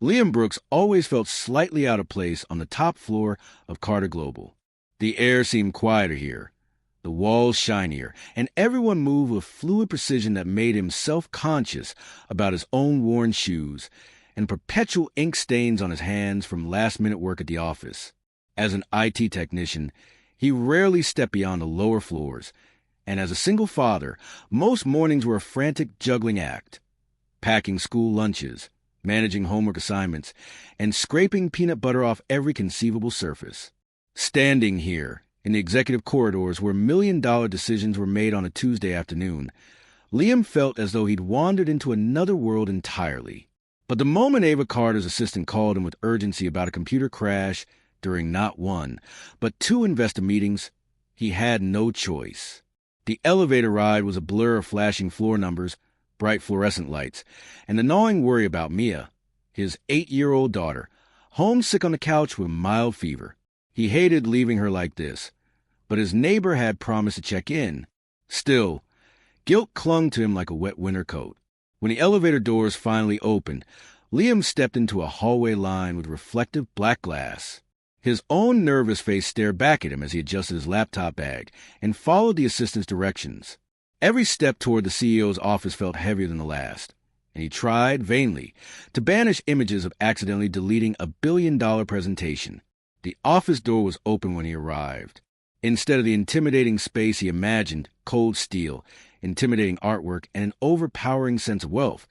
Liam Brooks always felt slightly out of place on the top floor of Carter Global. The air seemed quieter here, the walls shinier, and everyone moved with fluid precision that made him self-conscious about his own worn shoes and perpetual ink stains on his hands from last-minute work at the office. As an IT technician, he rarely stepped beyond the lower floors, and as a single father, most mornings were a frantic juggling act, packing school lunches, managing homework assignments, and scraping peanut butter off every conceivable surface. Standing here, in the executive corridors where million-dollar decisions were made on a Tuesday afternoon, Liam felt as though he'd wandered into another world entirely. But the moment Ava Carter's assistant called him with urgency about a computer crash during not one, but two investor meetings, he had no choice. The elevator ride was a blur of flashing floor numbers, bright fluorescent lights, and the gnawing worry about Mia, his 8-year-old daughter, homesick on the couch with mild fever. He hated leaving her like this, but his neighbor had promised to check in. Still, guilt clung to him like a wet winter coat. When the elevator doors finally opened, Liam stepped into a hallway lined with reflective black glass. His own nervous face stared back at him as he adjusted his laptop bag and followed the assistant's directions. Every step toward the CEO's office felt heavier than the last, and he tried, vainly, to banish images of accidentally deleting a billion-dollar presentation. The office door was open when he arrived. Instead of the intimidating space he imagined, cold steel, intimidating artwork, and an overpowering sense of wealth,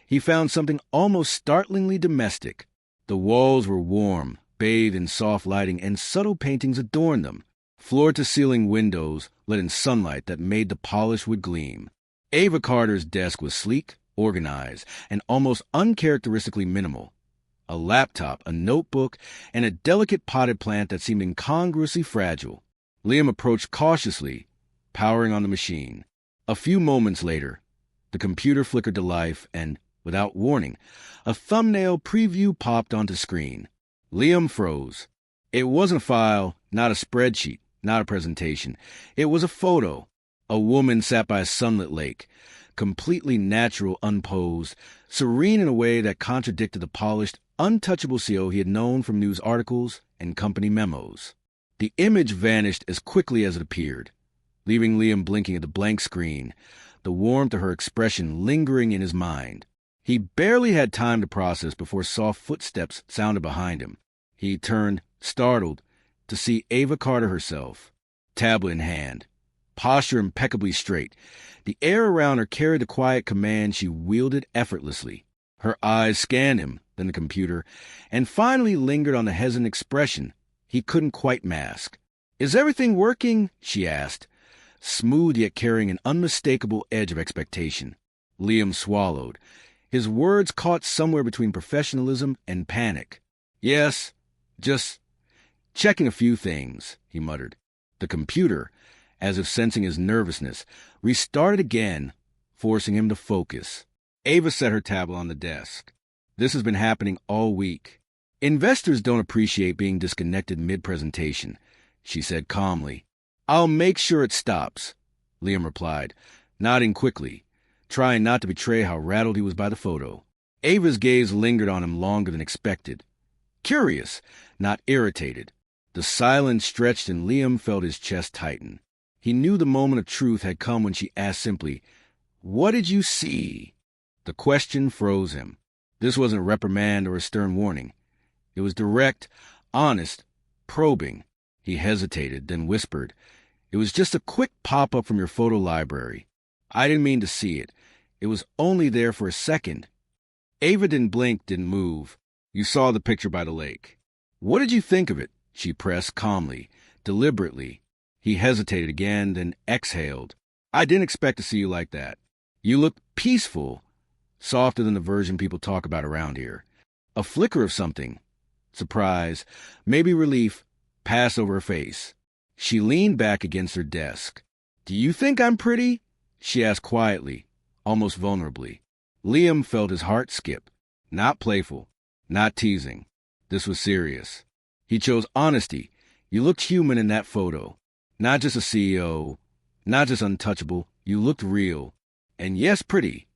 he found something almost startlingly domestic. The walls were warm, bathed in soft lighting, and subtle paintings adorned them. Floor-to-ceiling windows let in sunlight that made the polished wood gleam. Ava Carter's desk was sleek, organized, and almost uncharacteristically minimal. A laptop, a notebook, and a delicate potted plant that seemed incongruously fragile. Liam approached cautiously, powering on the machine. A few moments later, the computer flickered to life and, without warning, a thumbnail preview popped onto screen. Liam froze. It wasn't a file, not a spreadsheet, not a presentation. It was a photo. A woman sat by a sunlit lake, completely natural, unposed, serene in a way that contradicted the polished, untouchable CEO he had known from news articles and company memos. The image vanished as quickly as it appeared, leaving Liam blinking at the blank screen, the warmth of her expression lingering in his mind. He barely had time to process before soft footsteps sounded behind him. He turned, startled, to see Ava Carter herself, tablet in hand, posture impeccably straight. The air around her carried the quiet command she wielded effortlessly. Her eyes scanned him, then the computer, and finally lingered on the hesitant expression he couldn't quite mask. "Is everything working?" she asked, smooth yet carrying an unmistakable edge of expectation. Liam swallowed. His words caught somewhere between professionalism and panic. "Yes, just checking a few things," he muttered. The computer, as if sensing his nervousness, restarted again, forcing him to focus. Ava set her tablet on the desk. "This has been happening all week. Investors don't appreciate being disconnected mid-presentation," she said calmly. "I'll make sure it stops," Liam replied, nodding quickly, trying not to betray how rattled he was by the photo. Ava's gaze lingered on him longer than expected. Curious, not irritated. The silence stretched and Liam felt his chest tighten. He knew the moment of truth had come when she asked simply, "What did you see?" The question froze him. This wasn't a reprimand or a stern warning. It was direct, honest, probing. He hesitated, then whispered, "It was just a quick pop-up from your photo library. I didn't mean to see it. It was only there for a second." Ava didn't blink, didn't move. "You saw the picture by the lake. What did you think of it?" she pressed calmly, deliberately. He hesitated again, then exhaled. "I didn't expect to see you like that. You looked peaceful, softer than the version people talk about around here. A flicker of something, surprise, maybe relief, passed over her face." She leaned back against her desk. "Do you think I'm pretty?" she asked quietly, almost vulnerably. Liam felt his heart skip. Not playful, not teasing. This was serious. He chose honesty. You looked human in that photo. Not just a CEO, not just untouchable. You looked real. And yes, pretty.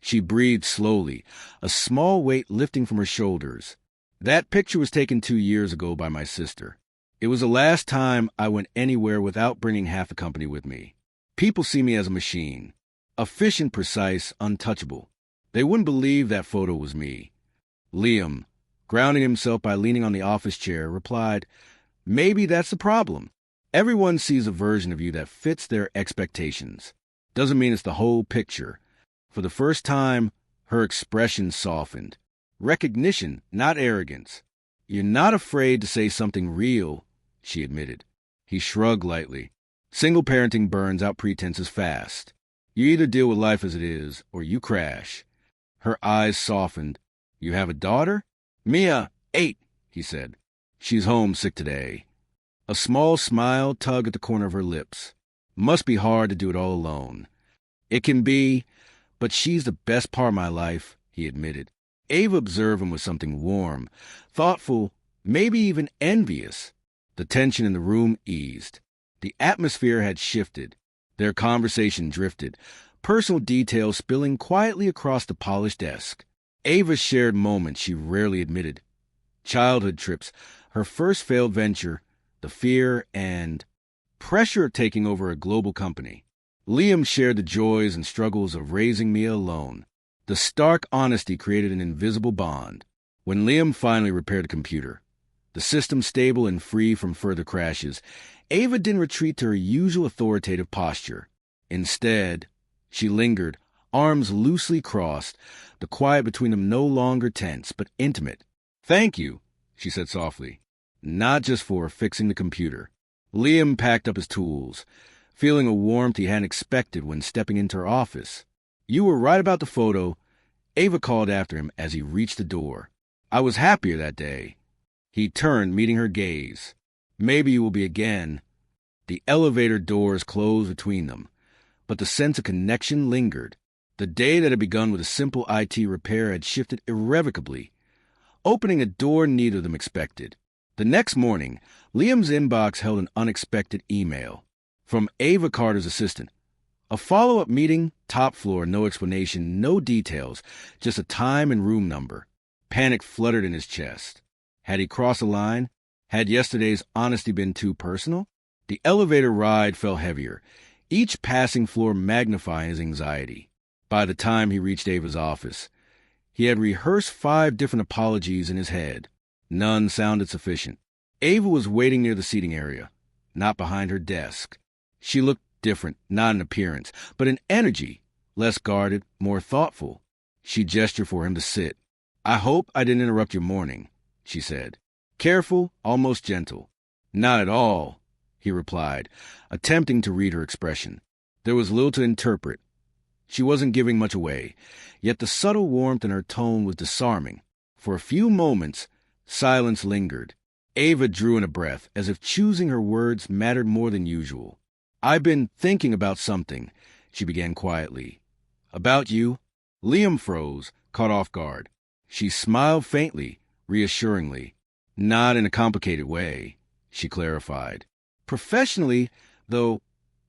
She breathed slowly, a small weight lifting from her shoulders. That picture was taken 2 years ago by my sister. It was the last time I went anywhere without bringing half the company with me. People see me as a machine, efficient, precise, untouchable. They wouldn't believe that photo was me. Liam, grounding himself by leaning on the office chair, replied, "Maybe that's the problem. Everyone sees a version of you that fits their expectations. Doesn't mean it's the whole picture." For the first time, her expression softened. Recognition, not arrogance. "You're not afraid to say something real," she admitted. He shrugged lightly. "Single parenting burns out pretenses fast. You either deal with life as it is, or you crash." Her eyes softened. "You have a daughter?" "Mia, 8, he said. "She's homesick today." A small smile tugged at the corner of her lips. "Must be hard to do it all alone." "It can be, but she's the best part of my life," he admitted. Ava observed him with something warm, thoughtful, maybe even envious. The tension in the room eased. The atmosphere had shifted. Their conversation drifted, personal details spilling quietly across the polished desk. Ava shared moments she rarely admitted. Childhood trips, her first failed venture, the fear and pressure of taking over a global company. Liam shared the joys and struggles of raising Mia alone. The stark honesty created an invisible bond. When Liam finally repaired the computer, the system stable and free from further crashes, Ava didn't retreat to her usual authoritative posture. Instead, she lingered, arms loosely crossed, the quiet between them no longer tense, but intimate. "Thank you," she said softly. "Not just for fixing the computer." Liam packed up his tools, feeling a warmth he hadn't expected when stepping into her office. "You were right about the photo," Ava called after him as he reached the door. "I was happier that day." He turned, meeting her gaze. "Maybe you will be again." The elevator doors closed between them, but the sense of connection lingered. The day that had begun with a simple IT repair had shifted irrevocably, opening a door neither of them expected. The next morning, Liam's inbox held an unexpected email from Ava Carter's assistant. A follow-up meeting, top floor, no explanation, no details, just a time and room number. Panic fluttered in his chest. Had he crossed a line? Had yesterday's honesty been too personal? The elevator ride felt heavier, each passing floor magnifying his anxiety. By the time he reached Ava's office, he had rehearsed 5 different apologies in his head. None sounded sufficient. Ava was waiting near the seating area, not behind her desk. She looked different, not in appearance, but in energy, less guarded, more thoughtful. She gestured for him to sit. "I hope I didn't interrupt your morning," she said. Careful, almost gentle. "Not at all," he replied, attempting to read her expression. There was little to interpret. She wasn't giving much away, yet the subtle warmth in her tone was disarming. For a few moments, silence lingered. Ava drew in a breath, as if choosing her words mattered more than usual. "I've been thinking about something," she began quietly. "About you?" Liam froze, caught off guard. She smiled faintly, reassuringly. "Not in a complicated way," she clarified. "Professionally, though,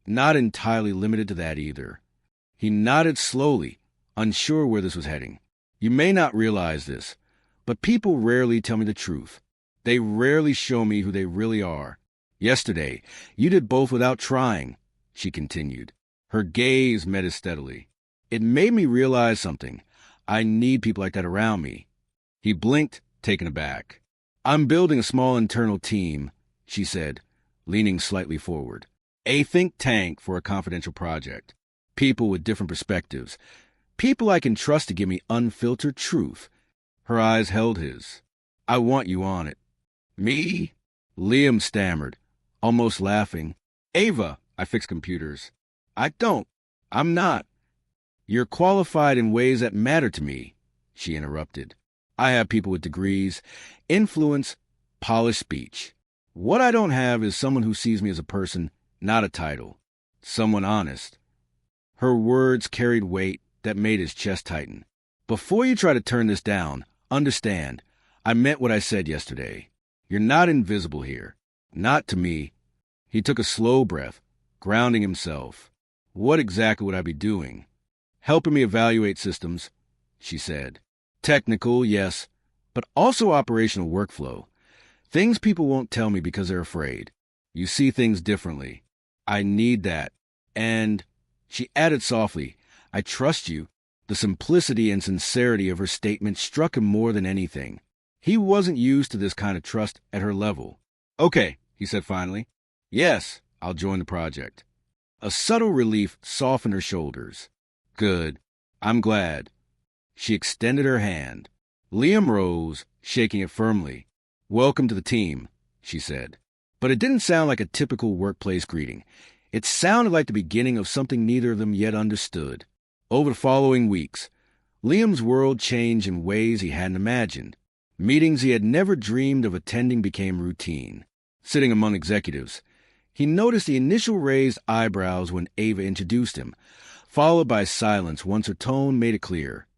not entirely limited to that either." He nodded slowly, unsure where this was heading. "You may not realize this, but people rarely tell me the truth. They rarely show me who they really are. Yesterday, you did both without trying," she continued. Her gaze met his steadily. "It made me realize something. I need people like that around me." He blinked, taken aback. "I'm building a small internal team," she said, leaning slightly forward. "A think tank for a confidential project. People with different perspectives. People I can trust to give me unfiltered truth." Her eyes held his. "I want you on it." "Me?" Liam stammered, almost laughing. "Ava, I fix computers." "I don't. I'm not." "You're qualified in ways that matter to me," she interrupted. "I have people with degrees, influence, polished speech. What I don't have is someone who sees me as a person, not a title. Someone honest." Her words carried weight that made his chest tighten. "Before you try to turn this down, understand, I meant what I said yesterday. You're not invisible here. Not to me." He took a slow breath, grounding himself. "What exactly would I be doing?" helping me evaluate systems, she said. Technical, yes, but also operational workflow. Things people won't tell me because they're afraid. You see things differently. I need that. And, she added softly, I trust you. The simplicity and sincerity of her statement struck him more than anything. He wasn't used to this kind of trust at her level. Okay, he said finally. Yes, I'll join the project. A subtle relief softened her shoulders. Good. I'm glad. She extended her hand. Liam rose, shaking it firmly. Welcome to the team, she said. But it didn't sound like a typical workplace greeting. It sounded like the beginning of something neither of them yet understood. Over the following weeks, Liam's world changed in ways he hadn't imagined. Meetings he had never dreamed of attending became routine. Sitting among executives, he noticed the initial raised eyebrows when Ava introduced him, followed by silence once her tone made it clear.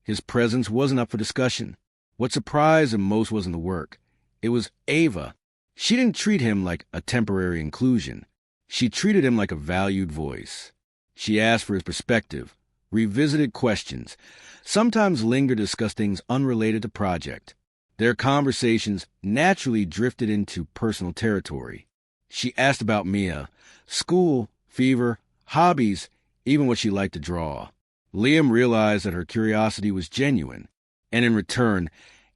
His presence wasn't up for discussion. What surprised him most wasn't the work. It was Ava. She didn't treat him like a temporary inclusion. She treated him like a valued voice. She asked for his perspective, revisited questions, sometimes lingered to discuss things unrelated to project. Their conversations naturally drifted into personal territory. She asked about Mia, school, fever, hobbies, even what she liked to draw. Liam realized that her curiosity was genuine, and in return,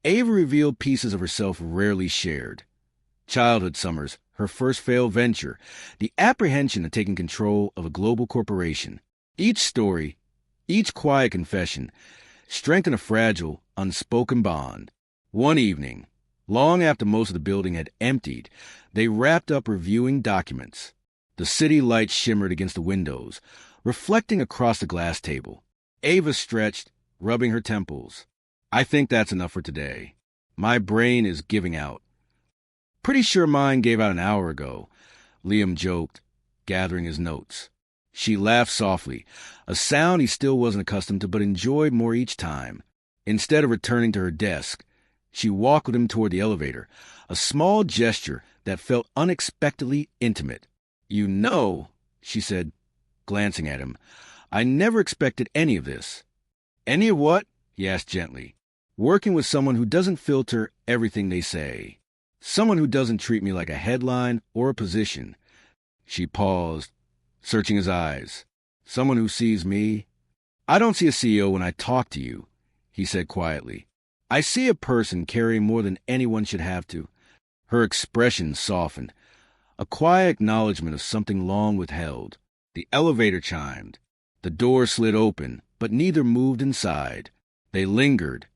Ava revealed pieces of herself rarely shared. Childhood summers, her first failed venture, the apprehension of taking control of a global corporation. Each story, each quiet confession, strengthened a fragile, unspoken bond. One evening, long after most of the building had emptied, they wrapped up reviewing documents. The city lights shimmered against the windows, reflecting across the glass table. Ava stretched, rubbing her temples. I think that's enough for today. My brain is giving out. Pretty sure mine gave out an hour ago, Liam joked, gathering his notes. She laughed softly, a sound he still wasn't accustomed to but enjoyed more each time. Instead of returning to her desk, she walked with him toward the elevator, a small gesture that felt unexpectedly intimate. You know, she said, glancing at him, I never expected any of this. Any of what? He asked gently. Working with someone who doesn't filter everything they say. Someone who doesn't treat me like a headline or a position. She paused, searching his eyes. Someone who sees me. I don't see a CEO when I talk to you, he said quietly. I see a person carrying more than anyone should have to. Her expression softened, a quiet acknowledgement of something long withheld. The elevator chimed. The door slid open, but neither moved inside. They lingered,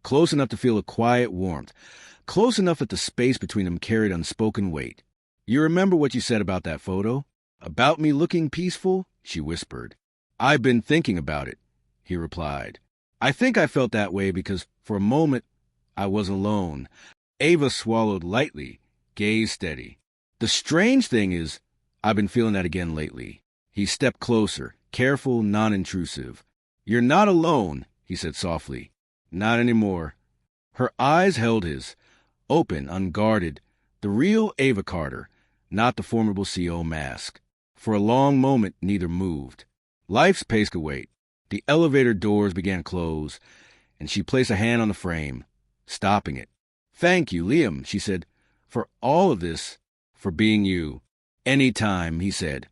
close enough to feel a quiet warmth, close enough that the space between them carried unspoken weight. You remember what you said about that photo? About me looking peaceful? She whispered. I've been thinking about it, he replied. I think I felt that way because, for a moment, I was alone. Ava swallowed lightly, gaze steady. The strange thing is, I've been feeling that again lately. He stepped closer, careful, non-intrusive. You're not alone, he said softly. Not anymore. Her eyes held his, open, unguarded, the real Ava Carter, not the formidable CEO mask. For a long moment, neither moved. Life's pace could wait. The elevator doors began to close, and she placed a hand on the frame, stopping it. Thank you, Liam, she said, for all of this, for being you. Any time, he said,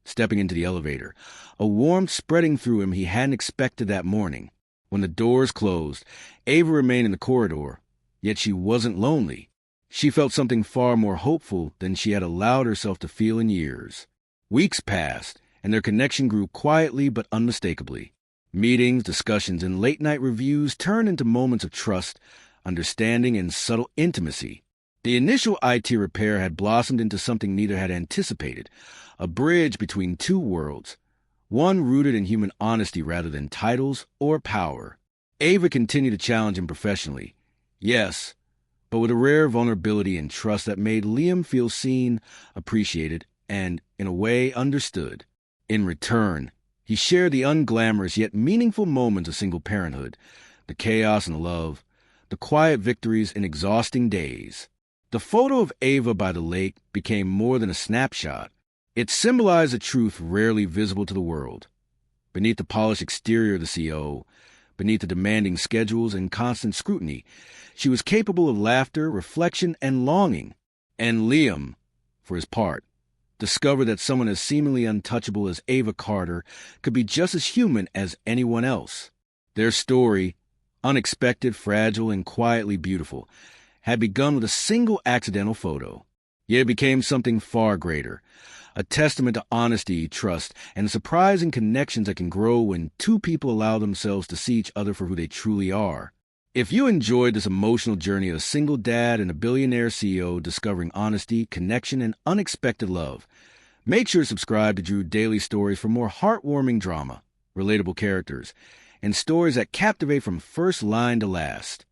stepping into the elevator, a warmth spreading through him he hadn't expected that morning. When the doors closed, Ava remained in the corridor, yet she wasn't lonely. She felt something far more hopeful than she had allowed herself to feel in years. Weeks passed, and their connection grew quietly but unmistakably. Meetings, discussions, and late-night reviews turned into moments of trust, understanding, and subtle intimacy. The initial IT repair had blossomed into something neither had anticipated, a bridge between two worlds, one rooted in human honesty rather than titles or power. Ava continued to challenge him professionally, yes, but with a rare vulnerability and trust that made Liam feel seen, appreciated, and, in a way, understood. In return, he shared the unglamorous yet meaningful moments of single parenthood, the chaos and the love, the quiet victories and exhausting days. The photo of Ava by the lake became more than a snapshot. It symbolized a truth rarely visible to the world. Beneath the polished exterior of the CEO, beneath the demanding schedules and constant scrutiny, she was capable of laughter, reflection, and longing. And Liam, for his part, discovered that someone as seemingly untouchable as Ava Carter could be just as human as anyone else. Their story, unexpected, fragile, and quietly beautiful, had begun with a single accidental photo. Yet it became something far greater, a testament to honesty, trust, and surprising connections that can grow when two people allow themselves to see each other for who they truly are. If you enjoyed this emotional journey of a single dad and a billionaire CEO discovering honesty, connection, and unexpected love, make sure to subscribe to Drew Daily Stories for more heartwarming drama, relatable characters, and stories that captivate from first line to last.